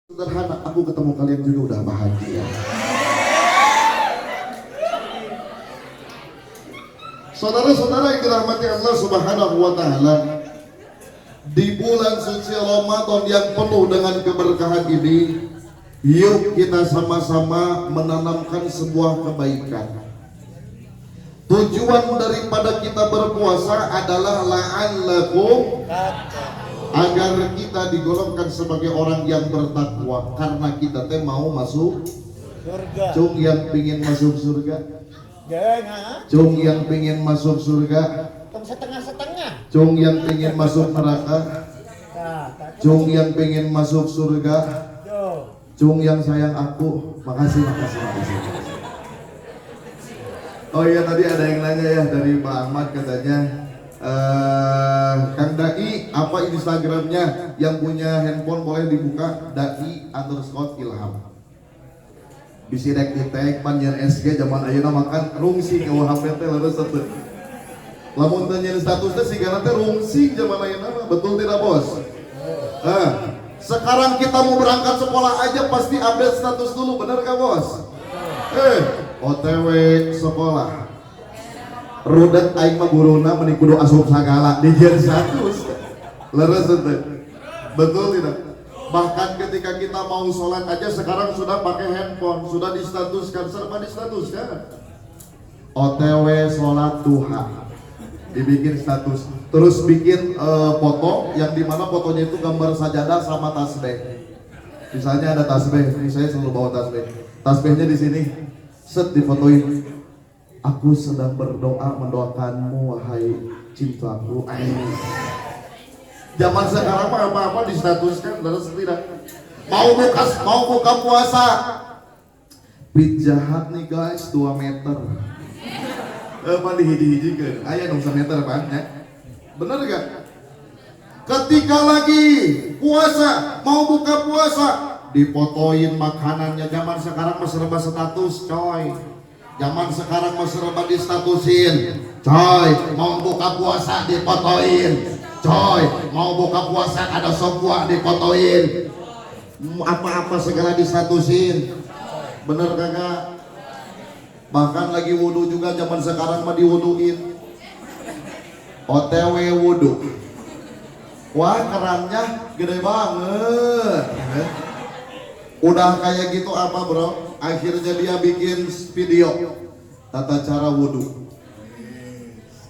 Sederhana, aku ketemu kalian juga udah bahagia. Saudara-saudara yang dirahmati Allah Subhanahu wa Ta'ala, di bulan suci Ramadan yang penuh dengan keberkahan ini, yuk kita sama-sama menanamkan sebuah kebaikan. Tujuan daripada kita berpuasa adalah la'allakum, agar kita digolongkan sebagai orang yang bertakwa, karena kita teh mau masuk surga. Cung yang pingin masuk surga, cung yang pingin masuk surga, setengah-setengah. cung yang pingin masuk neraka, cung yang pingin masuk surga, cung yang sayang aku. Makasih. Oh iya, tadi ada yang nanya ya dari Pak Ahmad, katanya Kang Dai, apa Instagramnya? Yang punya handphone boleh dibuka, Dai_Ilham. Bisi rek ditek panjang SG zaman ayeuna makan rungsing eueuh HP teh leres teh. Lamun teu nyeun status teh sigana teh rungsing zaman ayeuna mah, betul tidak bos? Sekarang kita mau berangkat sekolah aja pasti update status dulu, bener gak bos? OTW sekolah. Rudet aing mah guruna meni kudu asup sagala di jeung status. Leres teh. Betul tidak? Bahkan ketika kita mau sholat aja sekarang sudah pakai handphone, sudah distatuskan, serba distatuskan. OTW sholat duha, dibikin status, terus bikin foto yang dimana fotonya itu gambar sajadah sama tasbih. Misalnya ada tasbih, ini saya selalu bawa tasbih. Tasbihnya di sini, set difotoin. Aku sedang berdoa mendoakanmu wahai cintaku. Zaman sekarang mah apa-apa distatuskan, terus tidak. Mau buka puasa. Pit jahat nih guys, 2 meter. Apa dihiji-hijikeun? Aya dong 1 meter pan ya. Bener gak? Ketika lagi puasa, mau buka puasa, dipotoin makanannya. Zaman sekarang mah serba status, coy. Zaman sekarang mah serba distatusin, coy. Mau buka puasa dipotoin, coy. Mau buka puasa ada sop buah dipotoin, apa-apa segala distatusin. Bener kagak? Bahkan lagi wudhu juga zaman sekarang mah diwuduin, OTW wudhu. Wah, kerannya gede banget. Udah kayak gitu apa bro? Akhirnya dia bikin video tata cara wudhu.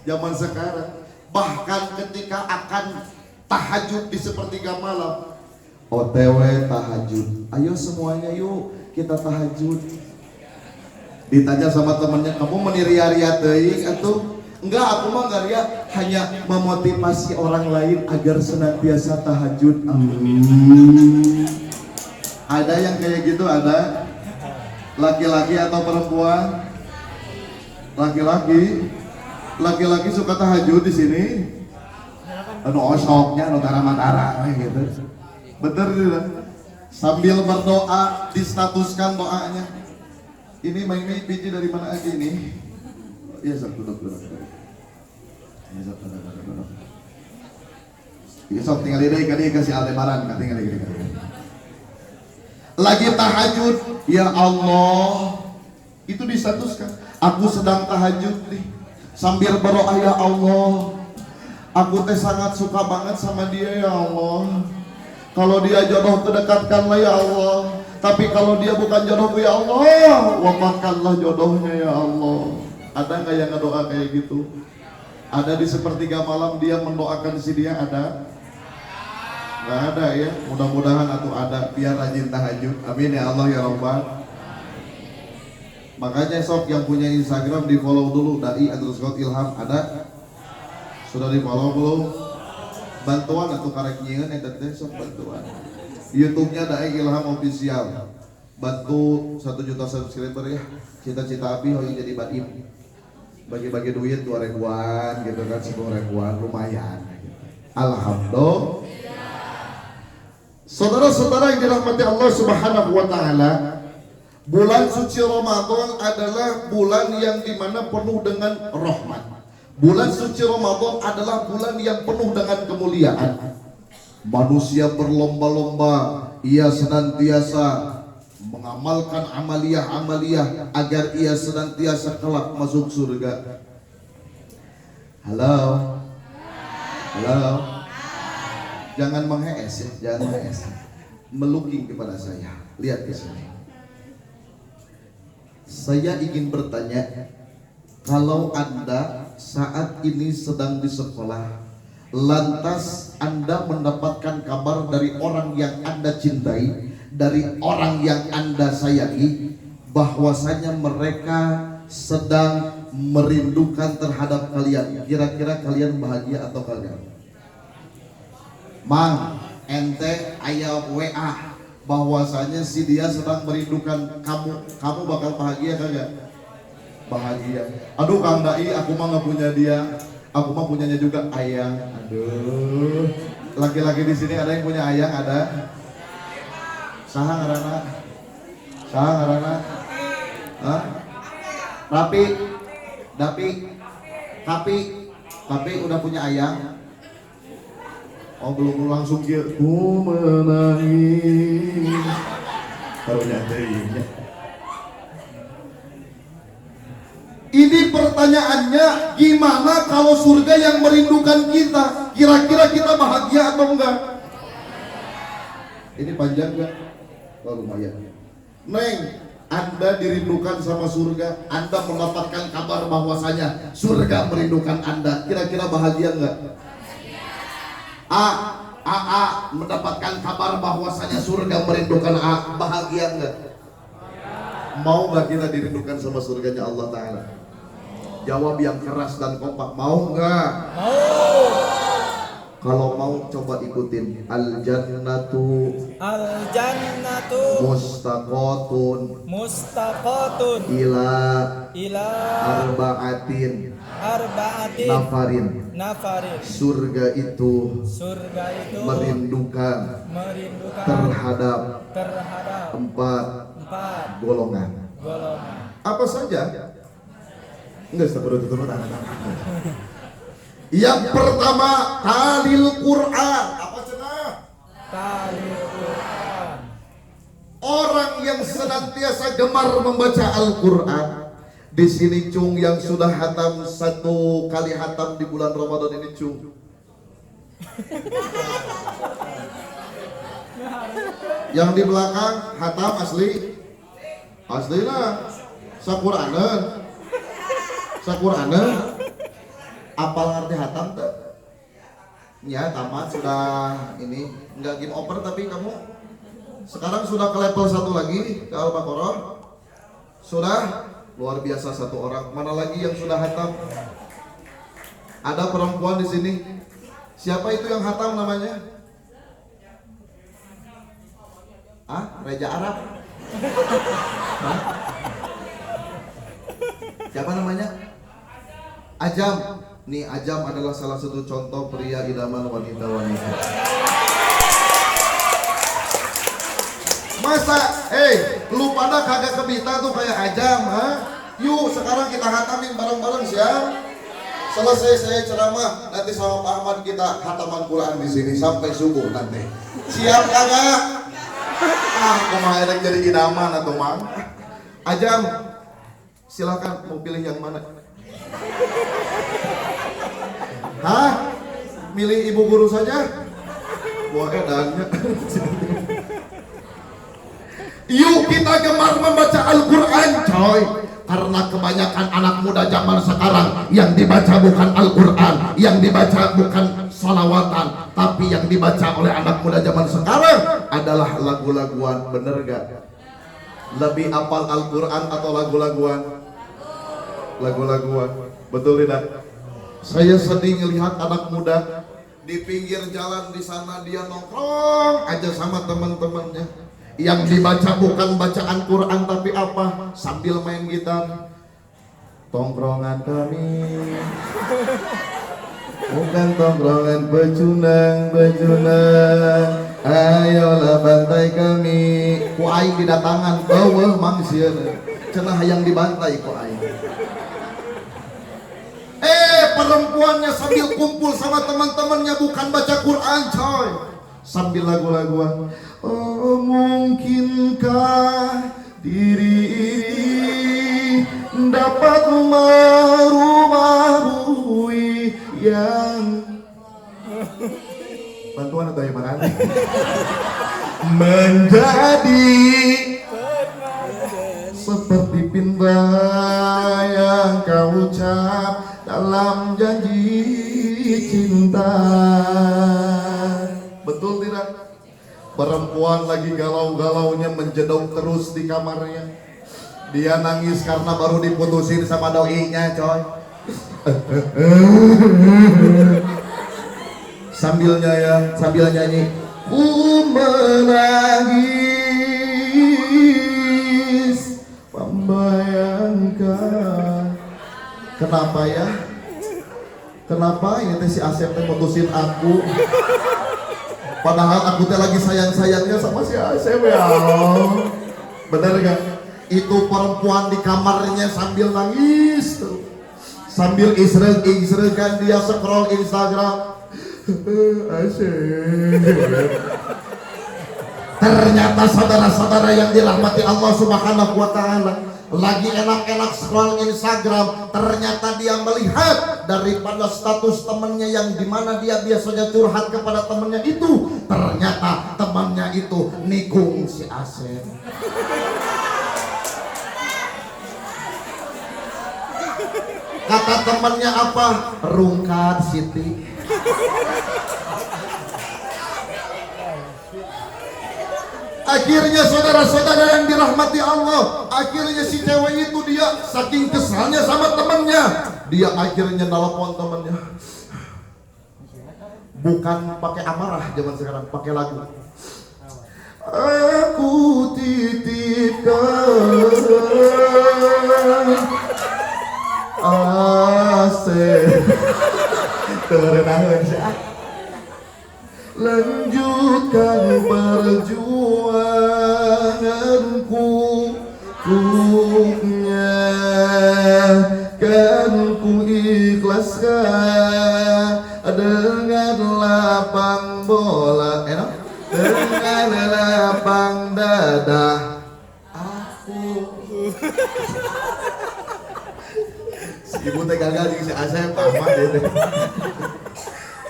Zaman sekarang, bahkan ketika akan tahajud di sepertiga malam, OTW tahajud. Ayo semuanya yuk kita tahajud. Ditanya sama temennya, kamu meniria-ria teuing atuh? Enggak, aku mah enggak ria, hanya memotivasi orang lain agar senantiasa tahajud. Ada yang kayak gitu, ada? Laki-laki atau perempuan? Laki-laki suka tahajud di sini. Anu osoknya, anu tara-matara gitu. Bener tidak? Sambil berdoa, distatuskan doanya. Ini mainnya biji dari mana aja ini? Iya, sok duduk. Iya, sok tinggal ini kan kasih Aldebaran, tinggal ini. Lagi tahajud, ya Allah, itu distatuskan. Aku sedang tahajud nih, sambil berdoa, ya Allah, aku teh sangat suka banget sama dia ya Allah. Kalau dia jodoh kedekatkanlah ya Allah. Tapi kalau dia bukan jodohku ya Allah, wafatkanlah jodohnya ya Allah. Ada nggak yang ngedoa kayak gitu? Ada di sepertiga malam dia mendoakan si dia, ada? Nggak ada ya, mudah-mudahan atau ada, biar rajin tahajud. Amin ya Allah ya Rabbal. Makanya sok yang punya Instagram di follow dulu, Dai_Ilham. Ada? Sudah di follow belum? Bantuan atau karek nyieun eta teh sok bantuan. YouTube-nya Dai_Ilham official. Bantu 1 juta subscriber ya. Cita-cita api hoy jadi badim. Bagi-bagi duit 2 ribuan gitu kan, 10 ribuan lumayan gitu. Alhamdulillah. Saudara-saudara yang dirahmati Allah Subhanahu wa Ta'ala, bulan suci Ramadan adalah bulan yang dimana penuh dengan rahmat. Bulan suci Ramadan adalah bulan yang penuh dengan kemuliaan. Manusia berlomba-lomba ia senantiasa mengamalkan amaliyah-amaliyah agar ia senantiasa kelak masuk surga. Halo. Halo. Jangan menghes ya, jangan menghes. Melukking kepada saya. Lihat di sini. Saya ingin bertanya, kalau Anda saat ini sedang di sekolah, lantas Anda mendapatkan kabar dari orang yang Anda cintai, dari orang yang Anda sayangi, bahwasanya mereka sedang merindukan terhadap kalian. Kira-kira kalian bahagia atau kagak? Mang, ente aya WA bahwasanya si dia sedang merindukan kamu. Kamu bakal bahagia kagak? Bahagia. Aduh Kang Dai, aku mah nggak punya dia. Aku mah punyanya juga ayang. Aduh. Laki-laki di sini ada yang punya ayang? Ada? Saha ngaranna? Saha ngaranna? Hah? Rapi? Tapi udah punya ayang? Oh belum langsung kieu. Ku menangis. Karunya teuing. Ini pertanyaannya, gimana kalau surga yang merindukan kita? Kira-kira kita bahagia atau enggak? Ini panjang enggak? Oh lumayan. Neng, Anda dirindukan sama surga. Anda mendapatkan kabar bahwasanya surga merindukan Anda. Kira-kira bahagia enggak? A mendapatkan kabar bahwasanya surga merindukan A. Bahagia enggak? Mau enggak kita dirindukan sama surganya Allah Ta'ala? Jawab yang keras dan kompak. Mau enggak? Mau. Kalau mau coba ikutin. Al-jannatu mustaqotun ila arba'atin nafarin. Surga itu merindukan terhadap empat golongan. Apa saja? Enggak, turun. Yang pertama, talil Quran. Apa cenah? Talil Quran. Orang yang senantiasa gemar membaca Al-Quran. Di sini Cung yang sudah hatam 1 kali hatam di bulan Ramadan ini Cung. Yang di belakang hatam asli. Asli lah. Sakuranen. Apal ngerti hatam tuh? Ya tamat sudah ini nggak game over tapi kamu sekarang sudah ke level 1 lagi ke Al-Baqarah. Sudah luar biasa 1 orang. Mana lagi yang sudah hatam? Ada perempuan di sini. Siapa itu yang hatam namanya? Reja Arab. Siapa namanya? Ajam. Nih Ajam adalah salah satu contoh pria idaman wanita-wanita. Masa, lu pada kagak kebita tuh kayak Ajam, ha? Yuk sekarang kita hatamin bareng-bareng siap. Selesai saya ceramah, nanti sama Pak Ahmad kita hataman Quran di sini sampai subuh nanti. Siap kagak? Kemarin jadi idaman atau mang? Ajam, silakan mau pilih yang mana? Hah? Milih ibu guru saja? Wah edannya. Yuk kita gemar membaca Al-Quran coy. Karena kebanyakan anak muda zaman sekarang yang dibaca bukan Al-Quran, yang dibaca bukan salawatan, tapi yang dibaca oleh anak muda zaman sekarang adalah lagu-laguan. Bener gak? Lebih apal Al-Quran atau lagu-laguan? Lagu-laguan. Betul tidak? Saya sedih melihat anak muda di pinggir jalan di sana, dia nongkrong aja sama teman-temannya. Yang dibaca bukan bacaan Quran tapi apa? Sambil main gitar. Tongkrongan kami bukan tongkrongan pecundang. Ayolah bantai kami. Ku aing didatangan bawah mangsieun. Cenah hayang dibantai ku aing. Perempuannya sambil kumpul sama teman-temannya bukan baca Quran coy. sambil lagu-laguan. Oh, mungkinkah diri ini dapat merubah-rubui yang bantuan atau gimana? Menjadi seperti pinta yang kau ucap dalam janji cinta. Betul tidak? Perempuan lagi galau-galaunya menjedok terus di kamarnya. Dia nangis karena baru diputusin sama doinya, coy. Sambil nyanyi. Ku menangis membayangkan. Kenapa ya? Kenapa ini teh si Asep teh mutusin aku? Padahal aku teh lagi sayang-sayangnya sama si Asep ya. Bener gak? Itu perempuan di kamarnya sambil nangis tuh. Sambil isreg-isregan dia scroll Instagram. Asep. Ternyata saudara-saudara yang dirahmati Allah Subhanahu wa Ta'ala, lagi enak-enak scroll Instagram, ternyata dia melihat daripada status temannya yang dimana dia biasanya curhat kepada temannya itu, ternyata temannya itu nikung si Asep. Kata temannya apa? Rungkat Siti. Akhirnya saudara-saudara yang dirahmati Allah, akhirnya si cewek itu dia saking kesalnya sama temannya, dia akhirnya nelpon temannya. Bukan pakai amarah zaman sekarang, pakai lagu. Aku titipkan Asep. Lanjutkan perjuanganku, untuknya kan ku ikhlaskan dengan lapang bola, dengan lapang dada aku. Si ibu teh gagal jeung si Asep pamah dia teh.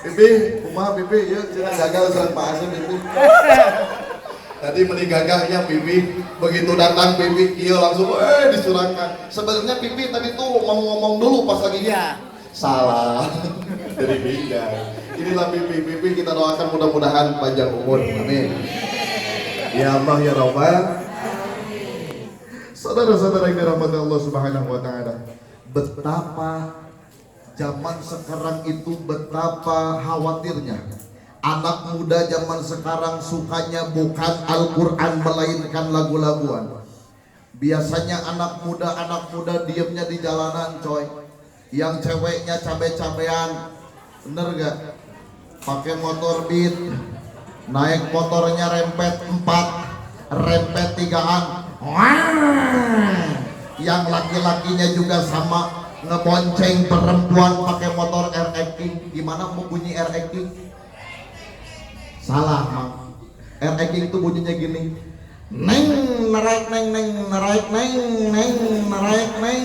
Bibi, kumaha Bibi, yuk cina gagal serang Pak Asep Bibi. Tadi meni gagahnya Bibi, begitu datang Bibi, iya langsung disurahkan. Sebenarnya Bibi tadi tuh mau ngomong dulu pas lagi salah. Jadi bingkai. Inilah Bibi, kita doakan mudah-mudahan panjang umur. Amin. Ya Allah ya Rabbal. Saudara-saudara yang dirahmati Allah Subhanahu wa Ta'ala, betapa zaman sekarang itu, betapa khawatirnya anak muda zaman sekarang sukanya bukan Al-Quran melainkan lagu-laguan. Biasanya anak muda diemnya di jalanan, coy. Yang ceweknya cabe-cabean, bener gak? Pakai motor Beat, naik motornya rempet 4, rempet 3-an. Yang laki-lakinya juga sama, ngebonceng perempuan pakai motor RX King. Gimana mau bunyi RX King? Salah, Mang. RX King itu bunyinya gini. Neng neraik neng neng neraik neng neng neraik neng.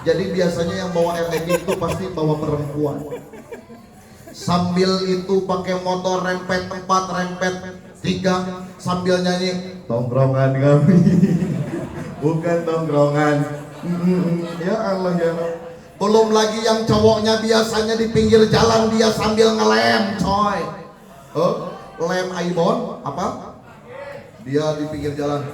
Jadi biasanya yang bawa RX King itu pasti bawa perempuan. Sambil itu pakai motor rempet 4, rempet 3, sambil nyanyi tongkrongan kami. Bukan tongkrongan. Ya Allah ya Allah. Belum lagi yang cowoknya biasanya di pinggir jalan dia sambil ngelem, coy. Lem Aibon apa? Dia di pinggir jalan.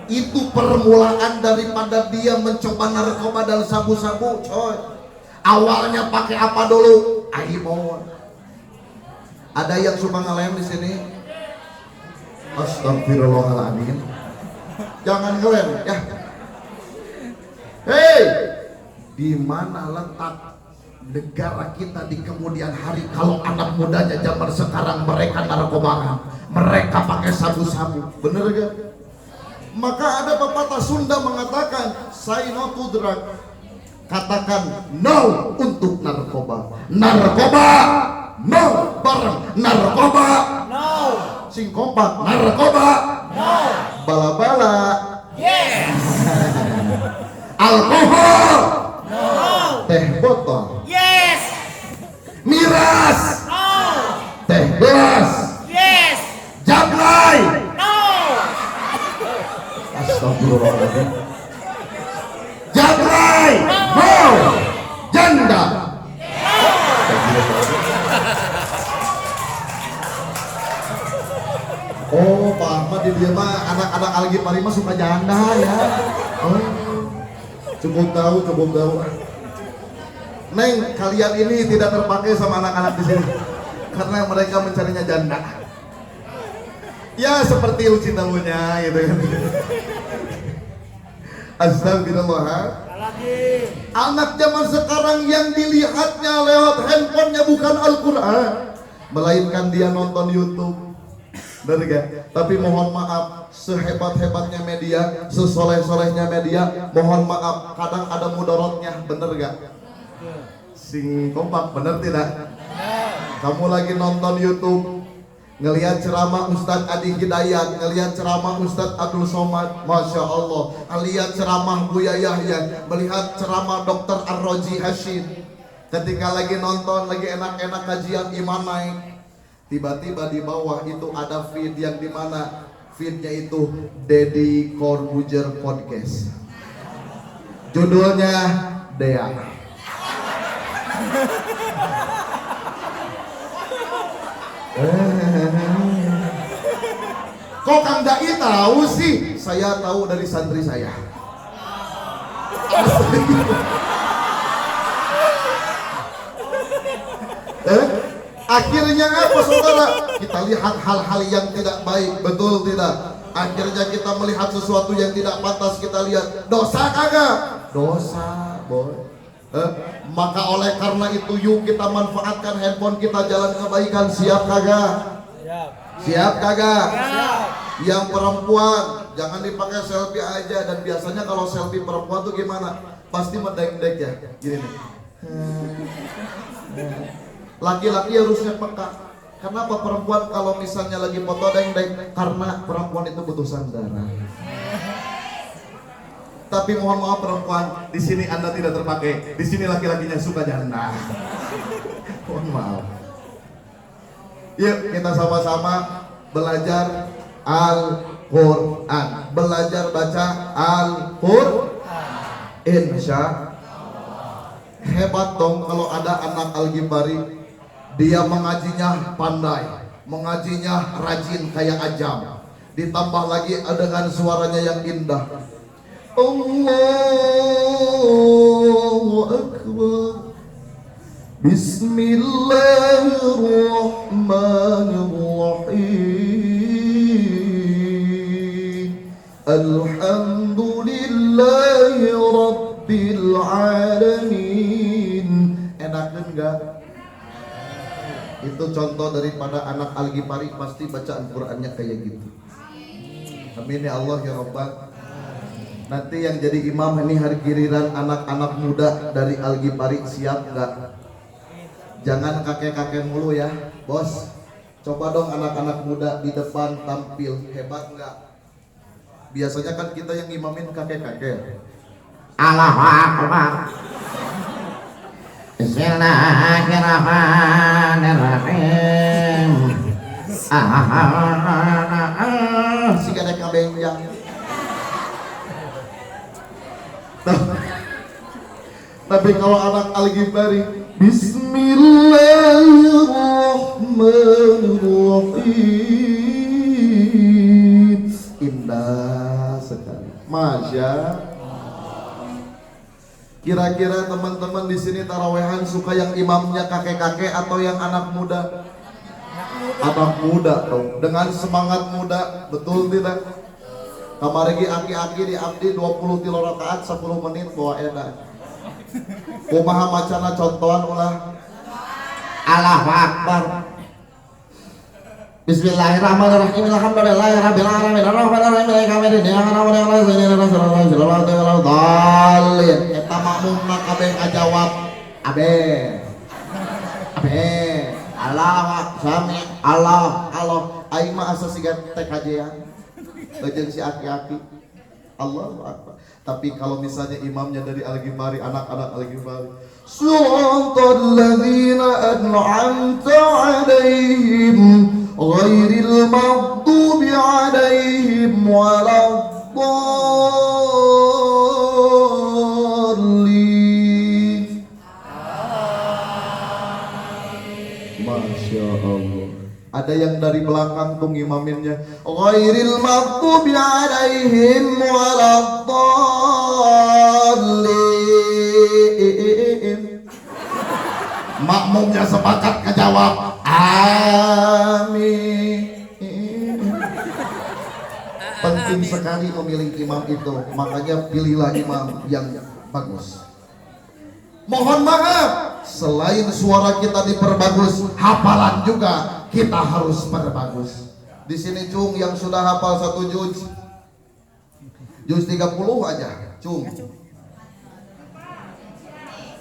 Itu permulaan daripada dia mencoba narkoba dan sabu-sabu, coy. Awalnya pakai apa dulu? Aibon. Ada yang suka ngelem di sini? Astagfirullahaladzim. Jangan ngelem ya. Hei, di mana letak negara kita di kemudian hari kalau anak mudanya zaman sekarang mereka narkoba, mereka pakai sabu-sabu, bener gak? Maka ada pepatah Sunda mengatakan say no to drug, Katakan no untuk narkoba. Narkoba no, bareng narkoba No. sing kompak. Narkoba No. bala-bala. Yes. Alkohol No. teh botol. Yes. Miras No. teh gelas. Yes. Jablay. No. Astagfirullahaladzim. Jablay no. Janda. Oh, Pak Ahmad di dia mah anak-anak Algi Pari mah suka janda ya. Oh, cukup tahu. Neng, kalian ini tidak terpakai sama anak-anak di sini karena mereka mencarinya janda. Ya seperti uci tahunya gitu kan. Astagfirullah. Anak zaman sekarang yang dilihatnya lewat handphonenya bukan Al-Quran, melainkan dia nonton YouTube. Bener gak? Tapi mohon maaf, sehebat-hebatnya media, sesoleh-solehnya media, mohon maaf, kadang ada mudaratnya. Bener gak? Sing kompak, bener tidak? Kamu lagi nonton YouTube, ngelihat ceramah Ustadz Adi Hidayat, ngelihat ceramah Ustadz Abdul Somad, Masya Allah, ngelihat ceramah Buya Yahya, melihat ceramah Dr. Ar-Roji Hashim. Ketika lagi nonton, lagi enak-enak kajian iman naik, tiba-tiba di bawah itu ada feed yang dimana feednya itu Deddy Corbuzier Podcast. Judulnya Dea. Kok Kang Dai tahu sih? Saya tahu dari santri saya. Akhirnya apa saudara? Kita lihat hal-hal yang tidak baik, betul tidak? Akhirnya kita melihat sesuatu yang tidak pantas, kita lihat. Dosa kagak? Dosa, boy. Maka oleh karena itu yuk kita manfaatkan handphone kita, jalan kebaikan. Siap kagak? Siap kagak? Yang perempuan jangan dipakai selfie aja. Dan biasanya kalau selfie perempuan tuh gimana? Pasti mendek-dek ya, gini nih. Laki-laki harusnya peka. Kenapa perempuan kalau misalnya lagi foto deng-deng? Karena perempuan itu butuh sandaran. Tapi mohon maaf perempuan, di sini Anda tidak terpakai. Di sini laki-lakinya suka janda. Mohon maaf. Yuk kita sama-sama belajar Al-Quran, belajar baca Al-Quran. Insya hebat dong kalau ada anak Al-Ghifari. Dia mengajinya pandai, mengajinya rajin kayak Ajam. Ditambah lagi dengan suaranya yang indah. Allahu Akbar. Bismillahirrahmanirrahim. Alhamdulillahi Rabbil Alamin. Enak enggak? Itu contoh daripada anak Al-Ghifari, pasti baca Al-Qur'annya kayak gitu. Amin ya Allah ya Rabbal. Nanti yang jadi imam ini hari giliran anak-anak muda dari Al-Ghifari, siap enggak? Jangan kakek-kakek mulu ya, bos. Coba dong anak-anak muda di depan tampil, hebat enggak? Biasanya kan kita yang imamin kakek-kakek. Allahu Akbar. Bismillahirrahmanirrahim. Si kadek ngabeng yang. Tapi kalau anak Al-Ghifari, Bismillahirrahmanirrahim. Indah sekali. Masya. Kira-kira teman-teman di sini tarawehan suka yang imamnya kakek-kakek atau yang anak muda? Anak muda dong, dengan semangat muda, betul tidak? Kamarigi aki-aki di abdi 20 tilo rakaat 10 menit bawa edan. Kumaha macana contohan ulah. Allahu Akbar. Bismillahirrahmanirrahim. Alhamdulillahirabbil alamin. Arrahmanirrahim. Maliki yaumiddin. Iyyaka na'budu wa iyyaka nasta'in. Ihdinas siratal mustaqim. Shiratal ladzina an'amta 'alaihim. Eta makmum abe ngajawab abe Allah sami Allah aing mah asa siga TKJ ya jeung si aki-aki Allahu Akbar. Tapi kalau misalnya imamnya dari Al-Ghifari, anak-anak Al-Ghifari, Siratal ladzina an'amta 'alaihim ghairil maghdubi 'alaihim waladdallin. Masya Allah. Ada yang dari belakang tuh ngimaminnya ghairil maghdubi 'alaihim waladdallin. Makmumnya sepakat kejawab amin. Penting sekali memilih imam itu, makanya pilihlah imam yang bagus. Mohon maaf, selain suara kita diperbagus, hafalan juga kita harus perbagus. Di sini Cung yang sudah hafal 1 juz 30 aja, Cung.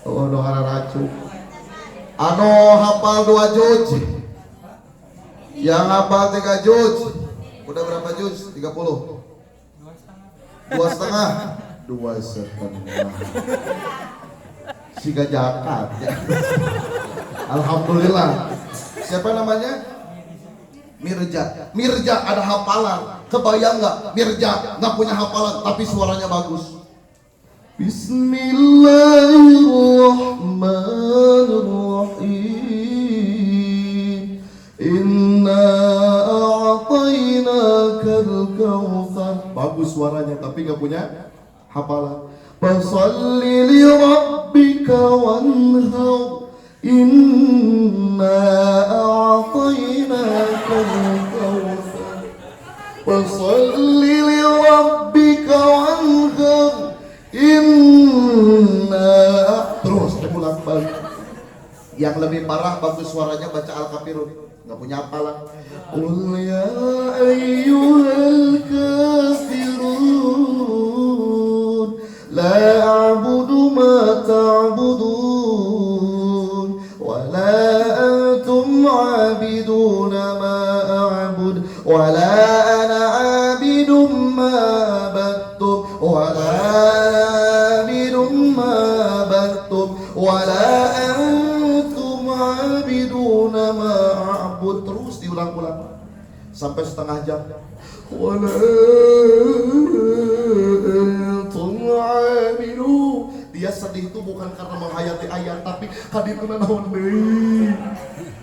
Oh, doa racu. Ano hafal 2 juz. Yang hafal 3 juz. Udah berapa juz? 30. 2,5. 2,5. Siga jakat ya. Alhamdulillah. Siapa namanya? Mirja ada hafalan. Kebayang nggak? Mirja nggak punya hafalan tapi suaranya bagus. Bismillahirrahmanirrahim. Inna a'tainakal kautsar. Bagus suaranya tapi nggak punya hafalan. Fasalli li rabbika wanhar. Inna a'tainakal kautsar. Fasalli li rabbika wanhar. Inna. Terus ulang balik. Yang lebih parah bagus suaranya baca Al-Kafirun, nggak punya hafalan. Qul ya ayyuhal kafirun la a'budu ma ta'budun wa la antum 'abiduna ma a'bud wa la ana 'abidum ma abadtum wa la wala antum abiduna ma a'bud. Terus diulang-ulang sampai setengah jam. Wala antum abidu. Dia sedih itu bukan karena menghayati ayat tapi kadituna naon deui.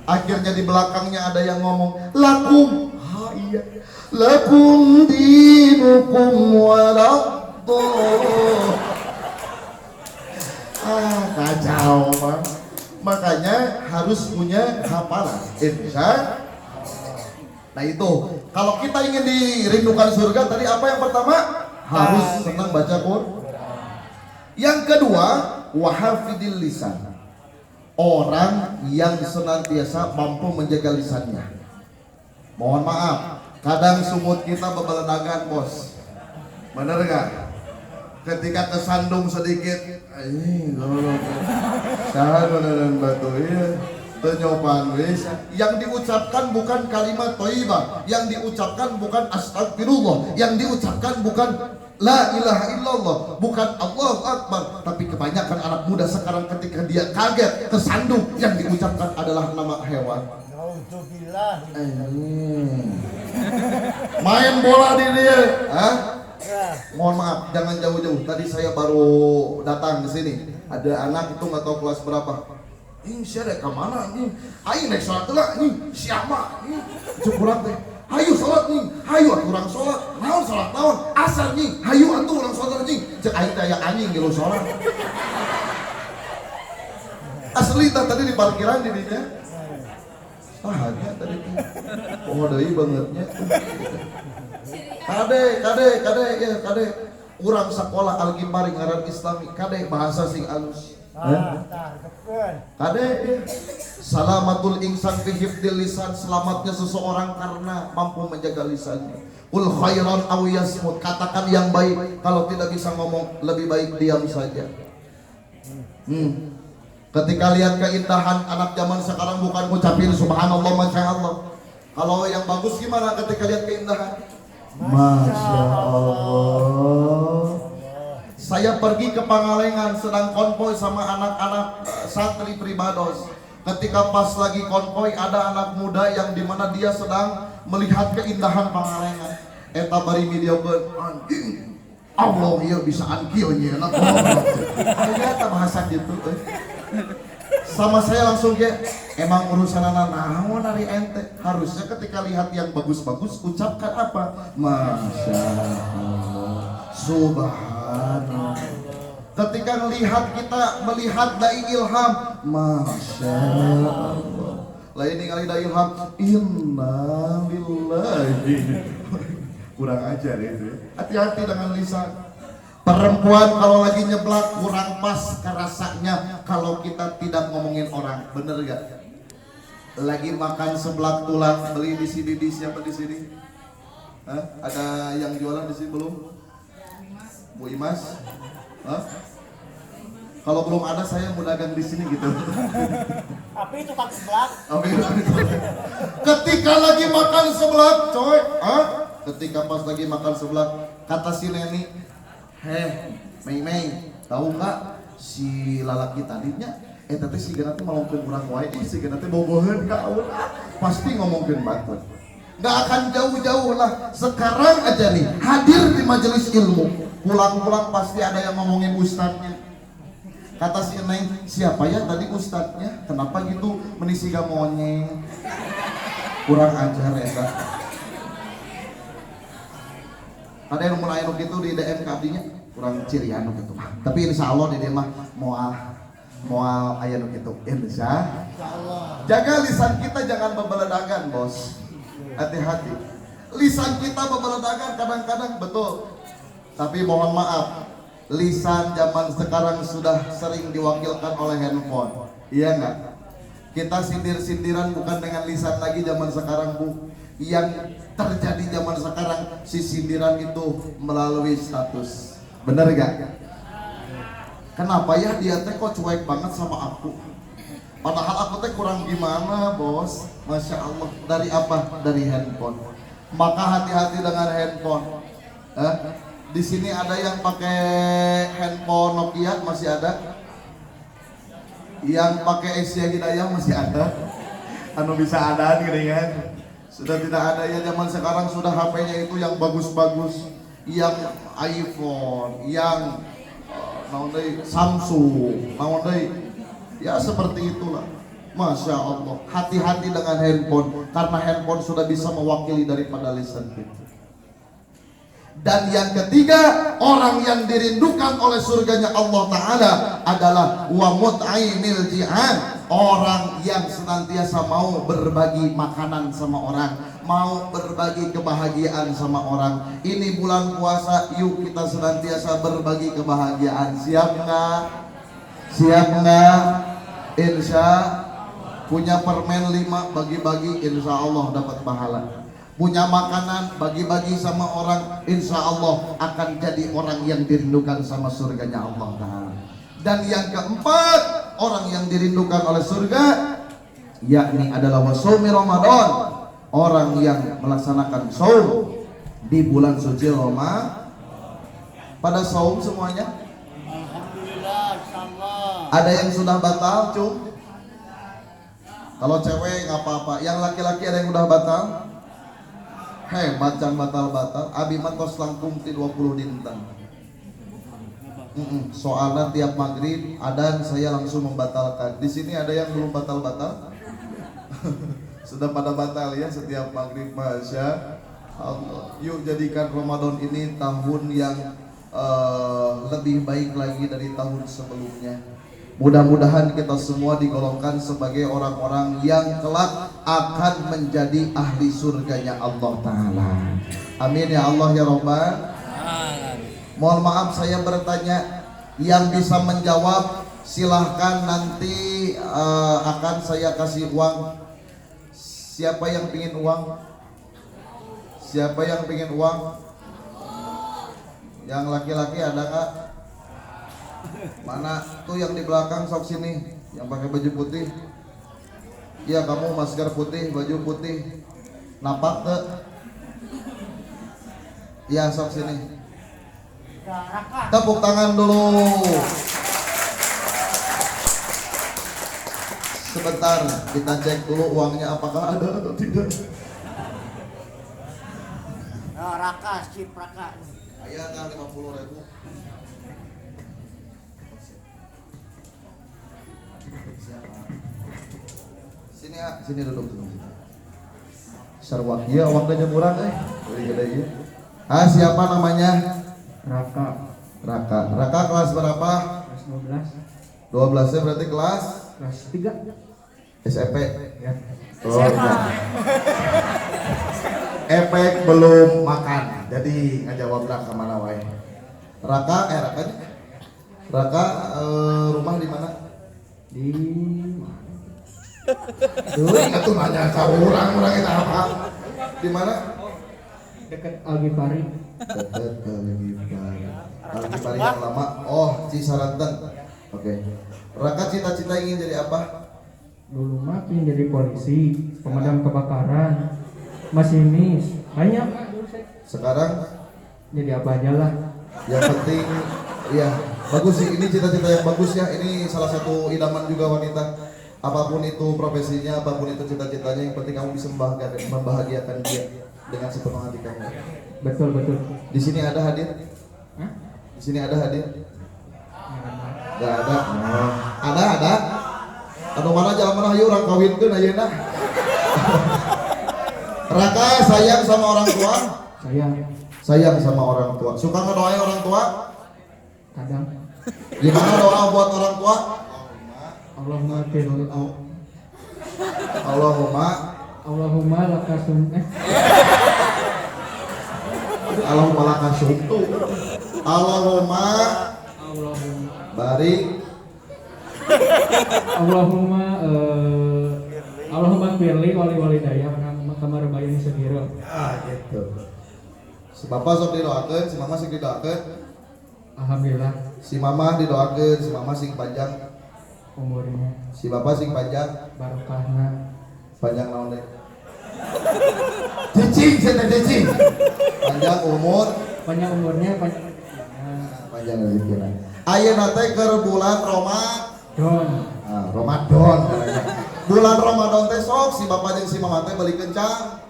Akhirnya di belakangnya ada yang ngomong lakum. Ha iya. Lakum dinukum waladdallin. Kacau Bang. Makanya harus punya hafalan. Insya. Nah itu, kalau kita ingin dirindukan surga tadi apa yang pertama? Harus senang baca Quran. Yang kedua, wahafidil lisan. Orang yang senantiasa mampu menjaga lisannya. Mohon maaf, kadang sumut kita bebelendagan bos. Bener gak? Ketika kesandung sedikit, sahadan batu ya, tenyopan wis. Yang diucapkan bukan kalimat thayyibah, yang diucapkan bukan astagfirullah, yang diucapkan bukan la ilaha illallah, bukan Allahu Akbar. Tapi kebanyakan anak muda sekarang ketika dia kaget kesandung, yang diucapkan adalah nama hewan. Main bola di dia, mohon maaf, jangan jauh-jauh. Tadi saya baru datang ke sini. Ada anak itu nggak tahu kelas berapa. Ini siapa ke mana ini? Ayo naik sholat lah ini. Siapa ini? Cukuran teh. Hayu sholat nih. Hayu atuh urang sholat. Naon sholat naon? Asal nih. Hayu atuh urang sholat nih. Cek aing teh aya anjing di lu sholat. Asli tadi di parkiran di dinya. Hanya tadi tuh. Oh deui bangetnya. Kade urang sekolah Al-Ghifari ngaran Islami kade bahasa sing alus. Kade salamatul insan fi hifdil lisan, selamatnya seseorang karena mampu menjaga lisannya. Qul khairan aw yasmut, katakan yang baik, kalau tidak bisa ngomong lebih baik diam saja. Ketika lihat keindahan anak zaman sekarang bukan ngucapin subhanallah, masya Allah. Kalau yang bagus gimana ketika lihat keindahan? Masya Allah. Saya pergi ke Pangalengan sedang konvoy sama anak-anak santri pribados. Ketika pas lagi konvoy ada anak muda yang dimana dia sedang melihat keindahan Pangalengan. Eta bari video anjing. Allah ya bisa kieu nya anak aya bahasa gitu. Sama saya langsung emang urusan anak naon dari ente. Harusnya ketika lihat yang bagus-bagus ucapkan apa? Masya Allah, subhanallah. Ketika melihat dai ilham, masya Allah. Lain ningali dai ilham, inna lillahi. Kurang ajar itu. Hati-hati dengan lisan. Perempuan kalau lagi nyeblak kurang pas kerasanya kalau kita tidak ngomongin orang, bener gak? Lagi makan seblak tulang, beli di sini di siapa di sini? Hah? Ada yang jualan di sini belum? Bu Imas? Hah? Kalau belum ada saya mau dagang di sini gitu. Tapi itu tak seblak. Ketika lagi makan seblak, coy, ketika pas lagi makan seblak, kata si Neni, Mei, tahu nggak si lalaki tadinya? Tapi si Gana teh malongkeun urang wae, si Gana teh boboheun ka aul. Pasti ngomongkeun batur. Nggak akan jauh-jauh lah. Sekarang aja nih hadir di majelis ilmu, pulang-pulang pasti ada yang ngomongin ustadznya. Kata si Neng, siapa ya tadi ustadznya? Kenapa gitu menisiga monyeng? Kurang ajar ya Kak. Ada yang mulai gitu di DM ke abdinya kurang cirian gitu. Tapi insya Allah di dia mah moal aya gitu. Insya Allah. Jaga lisan kita jangan bebeledagan, bos. Hati-hati. Lisan kita bebeledagan kadang-kadang betul. Tapi mohon maaf, lisan zaman sekarang sudah sering diwakilkan oleh handphone. Iya enggak? Kita sindir-sindiran bukan dengan lisan lagi zaman sekarang, Bu. Yang terjadi zaman sekarang si sindiran itu melalui status. Bener gak? Kenapa ya dia teh kok cuek banget sama aku? Padahal aku teh kurang gimana, bos. Masya Allah. Dari apa? Dari handphone. Maka hati-hati dengan handphone. Di sini ada yang pakai handphone Nokia, masih ada. Yang pakai Asia Hidayah masih ada. Anu bisa ada nih kan? Sudah tidak ada ya, zaman sekarang sudah HP-nya itu yang bagus-bagus, yang iPhone, yang Samsung, ya seperti itulah. Masya Allah, hati-hati dengan handphone karena handphone sudah bisa mewakili daripada lisan kita. Dan yang ketiga, orang yang dirindukan oleh surganya Allah Ta'ala adalah wa mut'aimil ji'an, orang yang senantiasa mau berbagi makanan sama orang, mau berbagi kebahagiaan sama orang. Ini bulan puasa, yuk kita senantiasa berbagi kebahagiaan. Siap nggak? Siap nggak? Insya punya permen 5 bagi-bagi, insya Allah dapat pahala. Punya makanan bagi-bagi sama orang, insya Allah akan jadi orang yang dirindukan sama surganya Allah Ta'ala. Dan yang keempat, orang yang dirindukan oleh surga yakni adalah wasumi Ramadan, orang yang melaksanakan saum di bulan suci Ramadan. Pada saum semuanya? Alhamdulillah, insyaallah. Ada yang sudah batal, cum? Kalau cewek nggak apa-apa, yang laki-laki ada yang udah batal? Bacan batal-batal, abi mantos langkung ti 20 dinten. Soalnya tiap maghrib adan saya langsung membatalkan. Di sini ada yang belum batal-batal? Sudah pada batal ya setiap maghrib, masya Allah. Yuk jadikan Ramadan ini tahun yang lebih baik lagi dari tahun sebelumnya. Mudah-mudahan kita semua digolongkan sebagai orang-orang yang kelak akan menjadi ahli surganya Allah Ta'ala. Amin ya Allah ya Rabbal. Mohon maaf saya bertanya, yang bisa menjawab silahkan nanti akan saya kasih uang. Siapa yang pingin uang? Siapa yang pingin uang? Yang laki-laki ada nggak? Mana tuh yang di belakang sok sini, yang pakai baju putih. Iya kamu masker putih, baju putih. Napak ke? Iya sok sini. Tepuk tangan dulu. Sebentar, kita cek dulu uangnya apakah ada atau tidak. Raka, sip Raka. Ayah kan 50.000. Sini ya, sini duduk dulu. Sarwak, iya uang gajah murah gede ya. Siapa namanya? Raka. Raka kelas berapa? Kelas 12. 12 nya berarti kelas Kelas 3. SMP. Ya. Oh, enggak. Efek belum makan, jadi ngajawab Raka mana wae. Raka, rumah di mana? Di Duh, itu nanya ke orang itu apa? Di mana? dekat Algifari. Dekat Algifari yang lama. Oh, Cisaranten. Oke. Raka cita-cita ingin jadi apa? Dulu mah pengen jadi polisi, pemadam kebakaran, masinis, banyak. Sekarang Jadi apa aja lah. yang penting ya bagus sih, ini cita-cita yang bagus ya. Ini salah satu idaman juga wanita. Apapun itu profesinya, apapun itu cita-citanya, yang penting kamu bisa membahagiakan dia dengan sepenuh hati kamu. Betul. Di sini ada hadir? Hah? Di sini ada hadir? Gak ada. Oh. Ada. Anu mana jalan mana yuk orang kawinkeun ayeuna. Raka sayang sama orang tua? Sayang sama orang tua. Suka ngedoain orang tua? Kadang. Gimana doa buat orang tua? Allahumma firli. Allahumma lakasum. Allahumma lakasumtu. Allahumma barik. Allahumma firli wali daya kamar bayani segera. Gitu. Si Bapak sok didoakeun, si Mama sing didoakeun. Alhamdulillah Si Mama didoakeun, si Mama sing panjang. umurnya Si Bapak sing panjang. barokahna. Panjang naon deh? Cicing. Panjang umurnya panjang rezekinya. Ayeuna teh keur bulan Ramadan katanya. Bulan Ramadan teh sok si Bapak jeung si Mama teh beli kencang.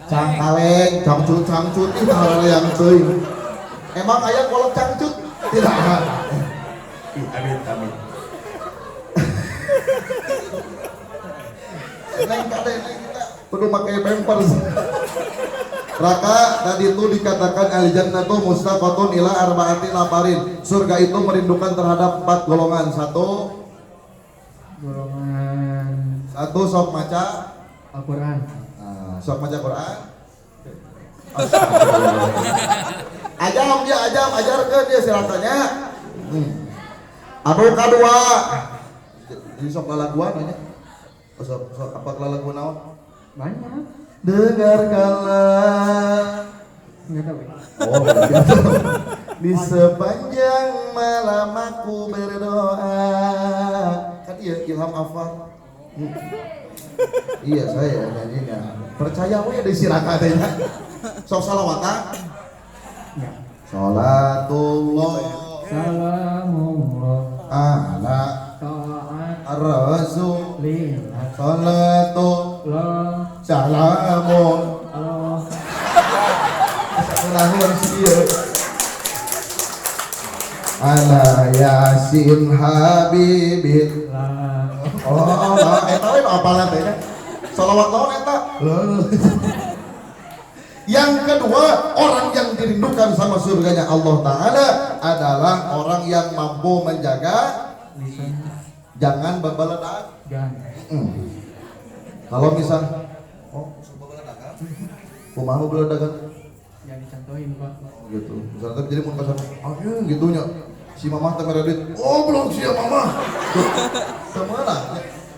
Cang kaleng, cangcut itu hal yang teuing. Emang aya kolot cangcut? Tidak ada. Amin. Neng kita perlu pakai pampers. Raka, tadi itu dikatakan al-jannatu mustaqatun ila arba'ati nafarin. Surga itu merindukan terhadap 4 golongan. Satu sok maca Al-Quran. Sok maca Quran. Ajarkeun dia silatannya. Anu kadua. Jadi sok lalaguan nanya. Sok apa lalaguan naon? Banyak. Dengarkanlah. Enggak tahu. Oh, begitu. Di sepanjang malam aku berdoa. Kan iya Ilham Afar. Iya saya nyanyinya. Percaya we di Siraka teh nya. Sok salawatan. Ya. Salatullah Salamullah ala ta'at Rasulillah. lillah Salatullah salamun Allah Salahun sieu ala yasin habibillah. Eta we apalan teh nya. Shalawat naon eta? Yang kedua, orang yang dirindukan sama surganya Allah Ta'ala adalah orang yang mampu menjaga lisan jangan berbeledak. jangan. Kalau misal suka beledak, kumaha beledak? Jangan dicontohin Pak. Gitu. Misalnya jadi mun kasar, gitunya. Si Mama teh meredit, oh belum siap Mama. Kemana?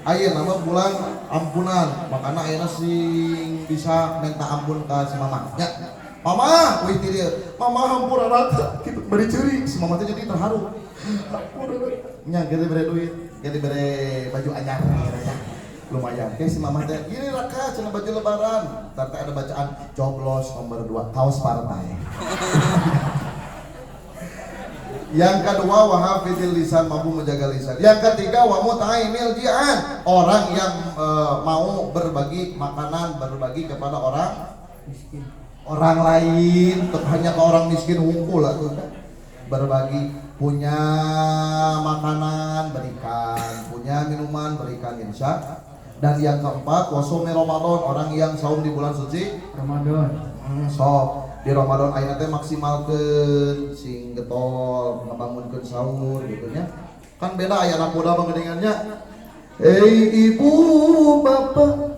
Ayeuna nama bulan ampunan, makanya ayeuna sing bisa minta ampun ke si mama. Ya, mama, wih dia, mama hampura rata, kita beri curi, si mama teh jadi terharu. Nya kita beri duit, kita beri baju anyar, ya. Lumayan. Kayak si mama teh, gini Raka, cina baju lebaran. Tante ada bacaan coblos nomor 2, kaos partai. Yang kedua, wahafidil lisan, mampu menjaga lisan. Yang ketiga, wa muta'imil ji'an, orang yang mau berbagi makanan, berbagi kepada orang Miskin. orang lain, hanya ke orang miskin hunkul lah tuh. Berbagi, punya makanan berikan, punya minuman berikan, insya. Dan yang keempat, wasumi Ramadan, orang yang saum di bulan suci Ramadan. sok di Ramadan ayeuna teh maksimalkeun sing getol ngabangunkeun sahur gitu nya. Kan beda aya anak muda mengedengannya. Hei ibu bapak,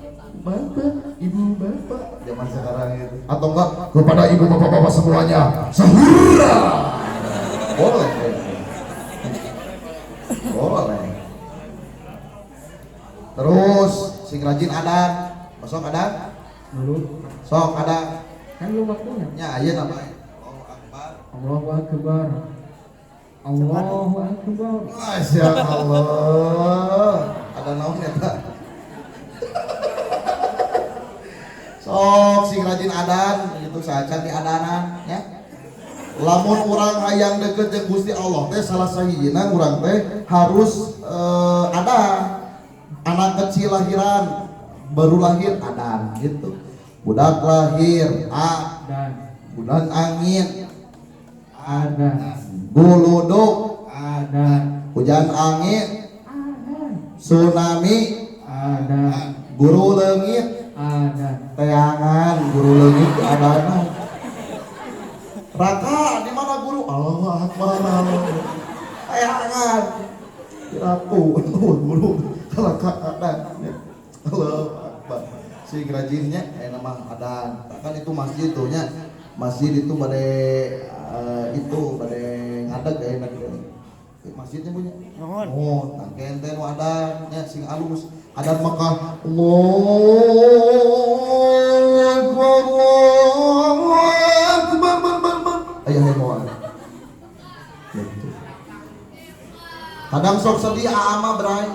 ibu bapak zaman sekarang itu. Atau enggak kepada ibu bapak-bapak semuanya, sahura. Boleh. Boleh. Terus sing rajin adan, masuk adan, Dulu sok adan. kan belum waktunya. Ya, ayeuna namanya. Allahu Akbar. Allahu Akbar. Masya Allah. Ada naon eta? Sok sing rajin adan gitu saja di adanan ya. Lamun urang hayang deket jeung Gusti Allah teh salah sahijina urang teh harus ada anak kecil lahiran baru lahir adan gitu. Budak lahir Dan bulan angin ada. guluduk Ada. hujan angin Ada. tsunami Ada. guru leungit Ada. teangan guru leungit adana. Raka di mana guru? Allahu Akbar. Teangan dirapu guru raka ada. Allahu Akbar. Si rajinnya nama adan. Kan itu masjid tuh nya. Masjid itu bade ngadeg enak gitu. Masjidnya punya. Nuhun. Oh, tangken teh nu adan nya sing alus. Adan Mekah. Allahu Akbar. Aya hemoan. Gitu. Kadang sok sedih ama bray.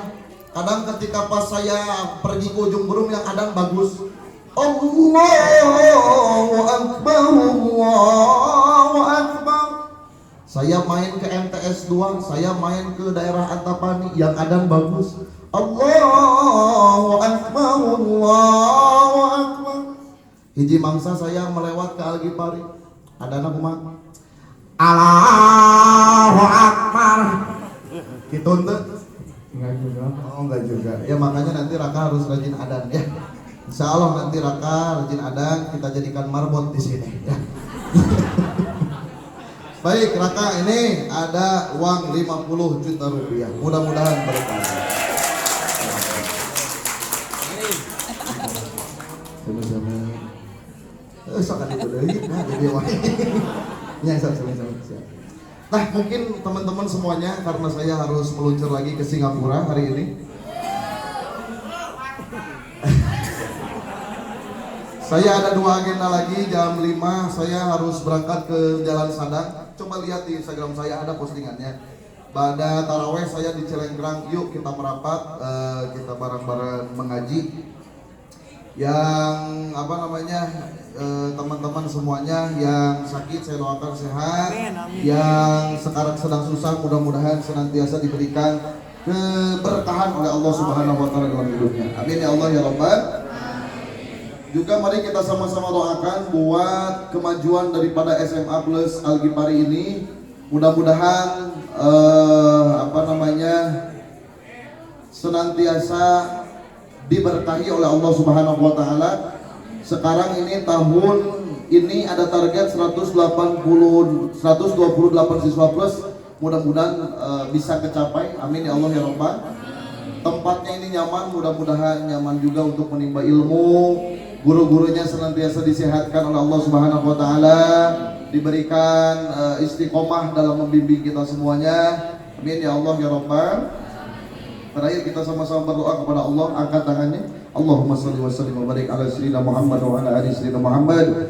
Kadang ketika pas saya pergi ke ujung burung yang adan bagus. Allahu Akbar, Allahu Akbar. Saya main ke MTS 2, saya main ke daerah Antapani yang adan bagus. Allahu Akbar, Allahu Akbar. Hiji mangsa saya melewat ke Algipari. Adana kumaha? Allahu Akbar. Kitu teh. Enggak juga. Oh enggak juga. Ya makanya nanti Raka harus rajin adan ya. Insya Allah nanti Raka rajin adan, kita jadikan marbot di sini ya. Baik Raka, ini ada uang 50 juta rupiah. Mudah-mudahan berkah. Sama-sama. Sok atuh deui nah jadi wae. Ya sama-sama. Nah mungkin teman-teman semuanya karena saya harus meluncur lagi ke Singapura hari ini. Saya ada 2 agenda lagi jam 5 saya harus berangkat ke Jalan Sadang. Coba lihat di Instagram saya ada postingannya. Pada taraweh saya di Cilengrang, yuk kita merapat, kita bareng-bareng mengaji. Yang teman-teman semuanya yang sakit saya doakan sehat. Amin, amin. Yang sekarang sedang susah mudah-mudahan senantiasa diberikan keberkahan oleh Allah Subhanahu wa taala dalam hidupnya. Amin ya Allah ya Rabbal. Juga mari kita sama-sama doakan buat kemajuan daripada SMA Plus Algipari ini. Mudah-mudahan senantiasa diberkahi oleh Allah Subhanahu wa taala. Sekarang ini tahun ini ada target 128 siswa plus. Mudah-mudahan bisa kecapai. Amin ya Allah ya Rabbal. Tempatnya ini nyaman, mudah-mudahan nyaman juga untuk menimba ilmu. Guru-gurunya senantiasa disehatkan oleh Allah Subhanahu wa taala, diberikan istiqomah dalam membimbing kita semuanya. Amin ya Allah ya Rabbal. Terakhir kita sama-sama berdoa kepada Allah, angkat tangannya. Allahumma shalli wa sallim wa barik ala sayyidina Muhammad wa ala ali sayyidina Muhammad.